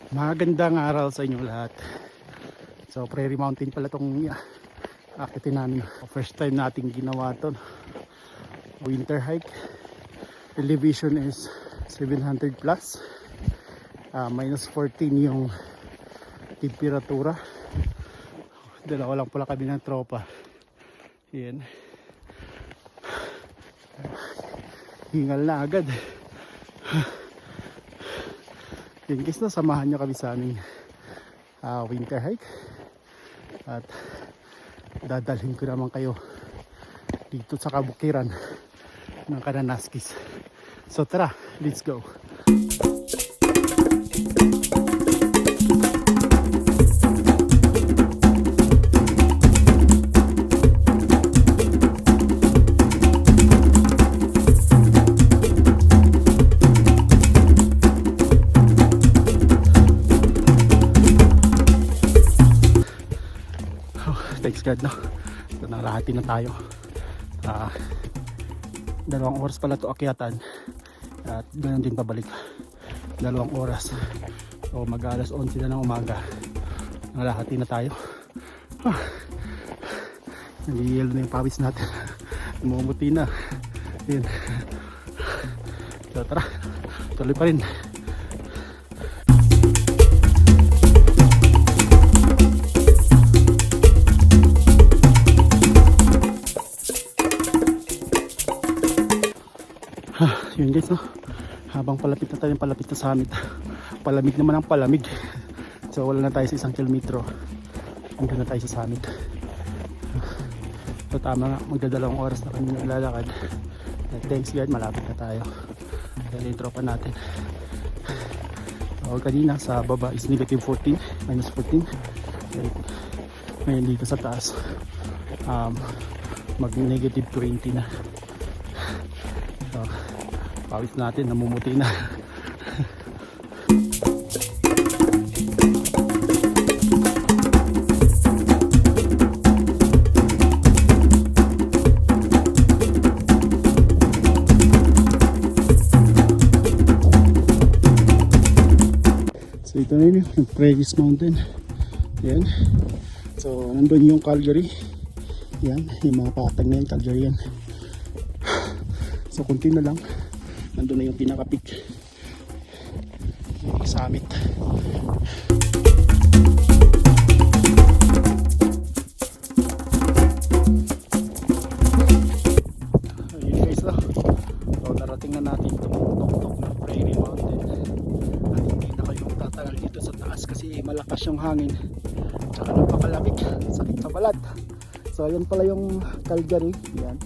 Magandang araw sa inyo lahat. So Prairie Mountain pala itong akitin namin. First time nating ginawa ito. Winter hike. Elevation is 700 plus. Minus 14 yung temperatura. Dalawa lang pala kami ng tropa. Yan. Hingal na agad. In case na samahan nyo kami sa aming winter hike at dadalhin ko naman kayo dito sa kabukiran ng Kananaskis. So tara, let's go. Thanks God, no? So, narahati na tayo. 2 oras pala ito akyatan at ganoon din pabalik. 2 oras. So mag alas 11 na ng umaga. Narahati na tayo. Nagiyelo na yung pawis natin. Mumuti na. Yun. So tara, tuloy pa rin. Yun guys, no? Habang palapit na tayo sa summit, palamig naman ang palamig. So wala na tayo sa 1 kilometro. Hanggang na tayo sa summit. So tama nga, magdadalawang oras na kami naglalakad. Thanks God, malapit na tayo. Dahil yung tropa natin. So kanina sa baba is negative 14, minus 14. Ngayon dito sa taas mag negative 20 na. So pawis natin, namumuti na. So ito na yun, yung Prairie Mountain. Yan. So nandun yung Calgary. Yan, yung mga patag na yan, Calgary yan. So kunti na lang, nandun na yung pinaka-peak, yung summit. Ayun guys, so narating na natin itong tuktok ng Prairie Mountain. At hindi na kayong tatagal dito sa taas kasi malakas yung hangin tsaka napakalamig, sakit sa balat. So ayan pala yung Calgary. Yan,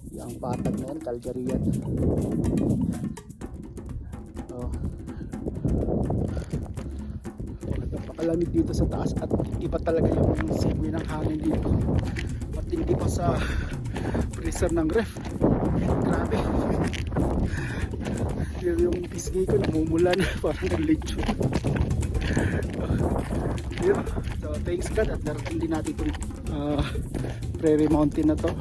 yung patag na yan, Calgary yan. Napakalamig dito sa taas at iba talaga yung simoy ng hangin dito. Matindi pa sa freezer ng ref. Grabe. Yung pisngi ko namumula na parang nag-lecho. So thanks God at narating din natin itong Prairie Mountain na to.